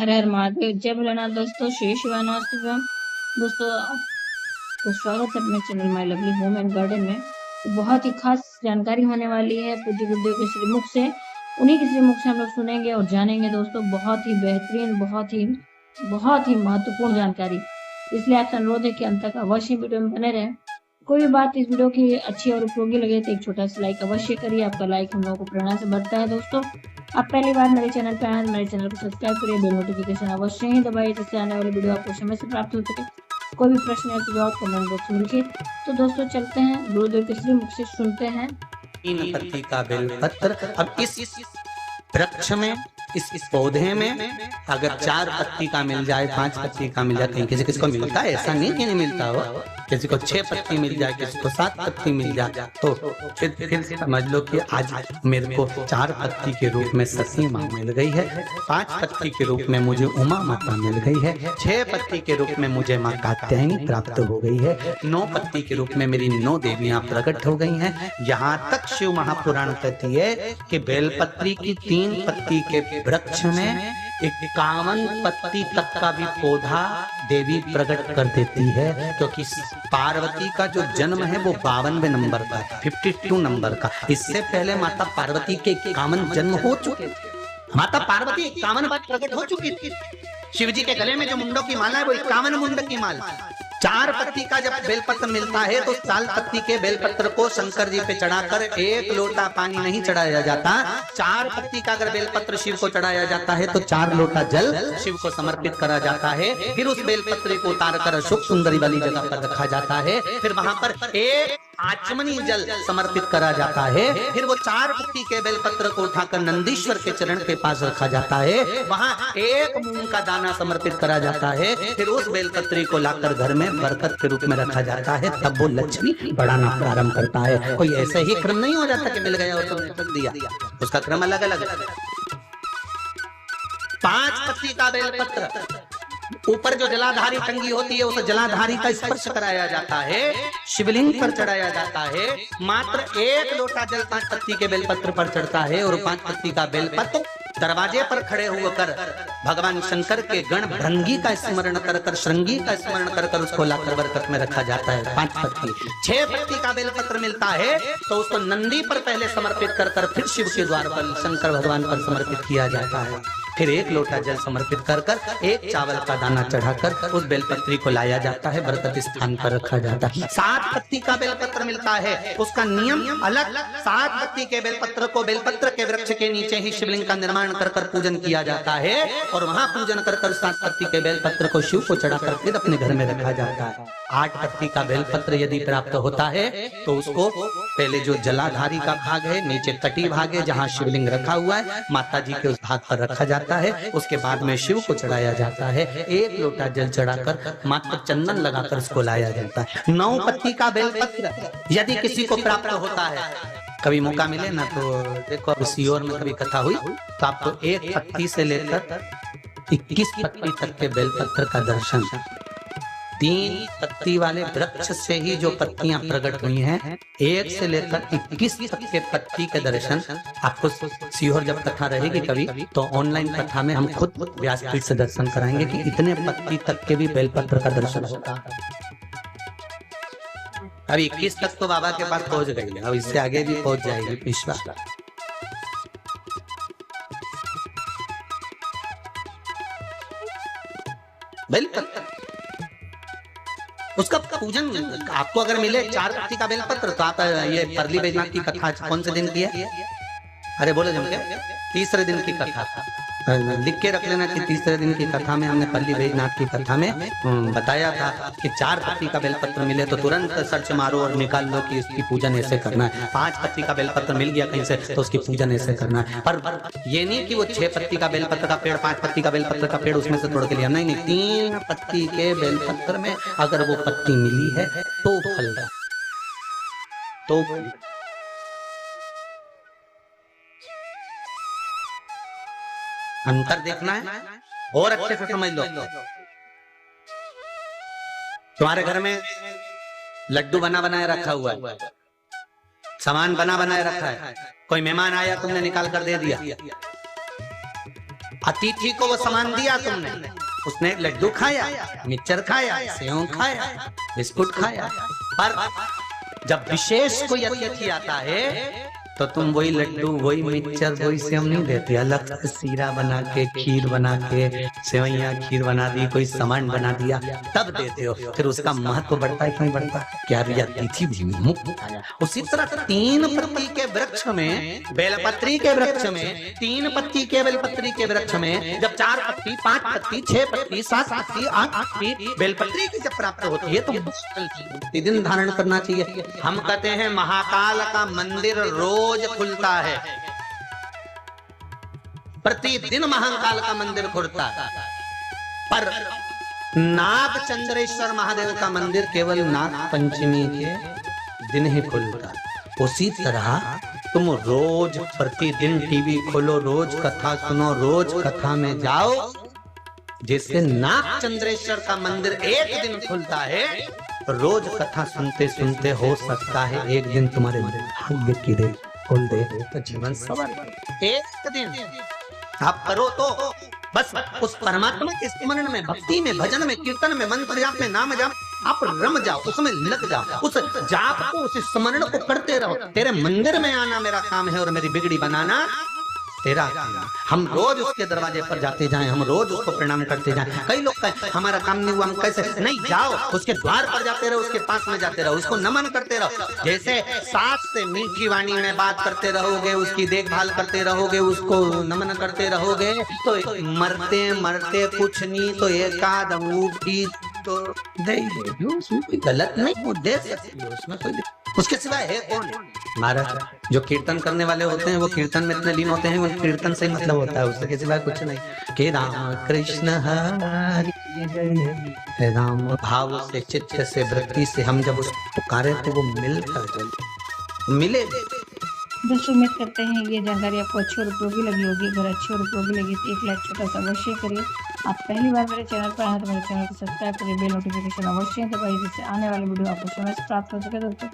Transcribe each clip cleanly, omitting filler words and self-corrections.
हर हर महादेव, जय भोलेनाथ। दोस्तों श्री शिवानाथ शिवम। दोस्तों आपको स्वागत है अपने channel my lovely home and garden में। तो बहुत ही खास जानकारी होने वाली है पूज्य गुरुदेव के श्रीमुख से। उन्हीं के श्रीमुख से हम लोग सुनेंगे और जानेंगे दोस्तों, बहुत ही बेहतरीन, बहुत ही महत्वपूर्ण जानकारी। इसलिए आपसे अनुरोध है कि अंत तक अवश्य वीडियो में बने रहें। कोई भी बात इस वीडियो की अच्छी और उपयोगी लगे तो एक छोटा सा लाइक अवश्य करिए। आपका लाइक हम लोगों को प्रेरणा से बढ़ता है। दोस्तों आप पहली बार मेरे चैनल पे आए, मेरे चैनल को सब्सक्राइब करिए, बेल नोटिफिकेशन अवश्य ही दबाइए, जिससे आने वाली वीडियो आपको समय से प्राप्त हो सके। कोई भी प्रश्न या सुझाव कमेंट बॉक्स में लिखिए। तो दोस्तों चलते हैं गुरुदेव के श्री मुख से सुनते हैं। 3 पत्ती का बेलपत्र। अब इस वृक्ष में, इस पौधे में अगर 4 पत्ती का मिल जाए, 5 पत्ती का मिल जाए, कहीं किसी किसी को मिलता है, ऐसा नहीं कि नहीं मिलता हो। किसी को 6 पत्ती मिल जाए, किसी को 7 पत्ती मिल जाए, तो फिर समझ लो कि आज मेरे को 4 पत्ती के रूप में सती माँ मिल गई है, 5 पत्ती के रूप में मुझे उमा माता मिल गई है, 6 पत्ती के रूप में मुझे माँ कात्यायनी प्राप्त हो गई है, 9 पत्ती के रूप में मेरी 9 देवियां प्रकट हो गई हैं। यहाँ तक शिव महापुराण कहती है कि बेलपत्री की 3 पत्ती के वृक्ष में 51 पत्ती तक का भी पौधा देवी प्रकट कर देती है, क्योंकि पार्वती का जो जन्म है वो 52वें नंबर का है, 52 नंबर का। इससे पहले माता पार्वती के 51 जन्म हो चुके थे। माता पार्वती 51 बार प्रकट हो चुकी थी। शिव जी के गले में जो मुंडों की माला है वो 51 मुंड की माला। 4 पत्ती का जब बेलपत्र मिलता है तो 4 पत्ती के बेलपत्र को शंकर जी पे चढ़ाकर 1 लोटा पानी नहीं चढ़ाया जाता। 4 पत्ती का अगर बेलपत्र शिव को चढ़ाया जाता है तो 4 लोटा जल शिव को समर्पित करा जाता है। फिर उस बेलपत्र को उतार कर अशोक सुंदरी वाली जगह पर रखा जाता है। फिर वहां पर 1 आचमनी जल समर्पित करा जाता है। फिर वो 4 पत्ती के बेलपत्र को उठाकर नंदीश्वर के चरण के पास रखा जाता है। वहां 1 मूंग का दाना समर्पित करा जाता है। फिर उस बेलपत्री को लाकर घर में बरकत के रूप में रखा जाता है। तब वो लक्ष्मी बढ़ाना प्रारंभ करता है। कोई ऐसे ही क्रम नहीं हो जाता कि मिल गया और तुमने रख दिया, उसका क्रम अलग अलग है। 5 पत्ती का बेलपत्र, ऊपर जो जलाधारी टंगी होती है उस जलाधारी का स्पर्श कराया जाता है, शिवलिंग पर चढ़ाया जाता है। मात्र 1 लोटा जल 5 पत्ती के बेलपत्र पर चढ़ता है और 5 पत्ती का बेलपत्र दरवाजे पर खड़े होकर भगवान शंकर के गण भृंगी का स्मरण कर श्रृंगी का स्मरण कर उसको लाकर बरकत में रखा जाता है। 5 पत्ती। 6 पत्ती का बेलपत्र मिलता है तो उसको नंदी पर पहले समर्पित कर फिर शिव के द्वार पर शंकर भगवान पर समर्पित किया जाता है। फिर 1 लोटा जल समर्पित कर 1 चावल का दाना चढ़ाकर उस बेलपत्री को लाया जाता है, बरकत स्थान पर रखा जाता है। 7 पत्ती का बेलपत्र मिलता है, उसका नियम अलग। 7 पत्ती के बेलपत्र को बेलपत्र के वृक्ष के नीचे ही शिवलिंग का निर्माण कर पूजन किया जाता है और वहां पूजन कर 7 पत्ती के बेलपत्र को शिव को चढ़ाकर फिर अपने घर में रखा जाता है। 8 पत्ती का बेलपत्र यदि प्राप्त होता है तो उसको पहले जो जलाधारी का भाग है, नीचे कटी भाग है जहाँ शिवलिंग रखा हुआ है, माता जी के उस भाग पर रखा जाता है। उसके बाद में शिव को चढ़ाया जाता है। 1 लोटा जल चढ़ाकर मात्र चंदन लगाकर उसको लाया जाता है। 9 पत्ती का बेलपत्र यदि किसी को प्राप्त होता है, कभी मौका मिले ना तो देखो, अब सीहोर में कभी कथा हुई तो आपको 1 पत्ती से लेकर 21 पत्ती तक के बेलपत्र का दर्शन, 3 पत्ती वाले वृक्ष से ही जो पत्तियां प्रकट हुई हैं, 1 से लेकर 21 तक के पत्ती के दर्शन आपको सीहोर जब कथा रहेगी कभी तो ऑनलाइन कथा में हम खुद व्यासपीठ से दर्शन कराएंगे कि इतने पत्ती तक के भी बेलपत्र का दर्शन होता है। अभी 21 तक तो बाबा के पास पहुंच गई है, अब इससे आगे भी पहुंच जाएगी विश्वास। बेलपत्र उसका पूजन आपको अगर मिले 4 पत्ती का बेलपत्र तो आप ये परली बैजनाथ की कथा कौन से दिन की है? अरे बोलो जम के 3रे दिन की कथा लिख के रख लेना कि 3रे दिन की कथा में हमने परली बैजनाथ की कथा में बताया था कि 4 पत्ती का बेलपत्र मिले तो तुरंत सर्च मारो और निकाल लो कि इसकी पूजन ऐसे करना है। 5 पत्ती का बेलपत्र मिल गया कहीं से तो उसकी पूजन ऐसे करना है। पर ये नहीं कि वो 6 पत्ती का बेलपत्र का पेड़, 5 पत्ती का बेलपत्र का पेड़ उसमें से तोड़ के लिया, नहीं, 3 पत्ती के बेलपत्र में अगर वो पत्ती मिली है तो फल, तो अंतर देखना है और अच्छे से समझ लो। तुम्हारे घर में लड्डू बना बनाया रखा हुआ है, सामान बना बनाया रखा है, कोई मेहमान आया तुमने निकाल कर दे दिया, अतिथि को वो सामान दिया तुमने, उसने लड्डू खाया, मिक्सचर खाया, सेव खाया, बिस्कुट खाया, पर जब विशेष कोई अतिथि आता है तो तुम वही लड्डू, वही मिक्सचर, वही सेव नहीं देते, अलग से सीरा बना के, खीर बना के, सेवैया खीर बना दी, कोई सामान बना दिया, तब देते हो। फिर उसका महत्व बढ़ता है कि नहीं बढ़ता? क्या भी अतिथि भी मुक्त। उसी तरह 3 पत्ती के वृक्ष में, बेलपत्री के वृक्ष में, 3 पत्ती के बेलपत्री के वृक्ष में जब 4 पत्ती, 5 पत्ती, 6 पत्ती, 7 पत्ती, 8 पत्ती बेलपत्री की जब प्राप्त होती है तो प्रतिदिन धारण करना चाहिए। हम कहते हैं महाकाल का मंदिर रोज खुलता है, प्रतिदिन महाकाल का मंदिर खुलता है, पर नाग चंद्रेश्वर महादेव का मंदिर केवल नाग पंचमी के दिन ही खुलता है। उसी तरह तुम रोज प्रतिदिन टीवी खोलो, रोज कथा सुनो, रोज कथा में जाओ, जिससे नाग चंद्रेश्वर का मंदिर एक दिन खुलता है। रोज कथा सुनते सुनते हो सकता है एक दिन तुम्हारे भाग्य की रेख खोल दे तो जीवन सवार। एक दिन आप करो तो बस उस परमात्मा के स्मरण में, भक्ति में, भजन में, कीर्तन में, मंत्र जाप में, नाम जाप, आप रम जाओ, उसमें लग जाओ, उस जाप को, उस स्मरण को करते रहो। तेरे मंदिर में आना मेरा काम है और मेरी बिगड़ी बनाना तेरा काम। हम रोज उसके दरवाजे पर जाते जाएं, हम रोज उसको प्रणाम करते जाएं। कई लोग कहें हमारा काम नहीं हुआ, हम कैसे? नहीं, जाओ उसके द्वार पर जाते रहो, उसके पास में जाते रहो, उसको नमन करते रहो। जैसे सास से मीठी वाणी में बात करते रहोगे, उसकी देखभाल करते रहोगे, उसको नमन करते रहोगे, तो मरते मरते कुछ नहीं तो एकाद अंगूठी तो दे देगी, उसमें कोई गलत नहीं, वो दे सकती है, उसमें कोई, उसके सिवाय है कौन? महाराज जो कीर्तन करने वाले होते हैं वो कीर्तन में इतने लीन होते हैं, वो कीर्तन से ही मतलब होता है, उसके सिवाय कुछ नहीं। कि राम कृष्ण हरि जय, राम भाव से, चित्त से, वृत्ति से हम जब उसको पुकारे तो वो मिलकर मिले। दोस्तों उम्मीद करते हैं ये जानकारी आपको अच्छी और उपयोगी लगी होगी। अगर अच्छी और उपयोगी लगी तो एक लाइक छोटा सा अवश्य करिए। आप पहली बार मेरे चैनल पर आए हैं तो मेरे चैनल को सब्सक्राइब करिए, बेल नोटिफिकेशन अवश्य दबाइए, जिससे आने वाले वीडियो आपको समय से प्राप्त हो सके। दोस्तों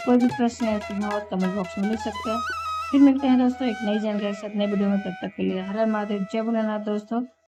कोई भी प्रश्न या सुझाव कमेंट बॉक्स में लिख सकते हैं। फिर मिलते हैं दोस्तों एक नई जानकारी के साथ नए वीडियो में, तब तक के लिए हर हर महादेव, जय भोलेनाथ। दोस्तों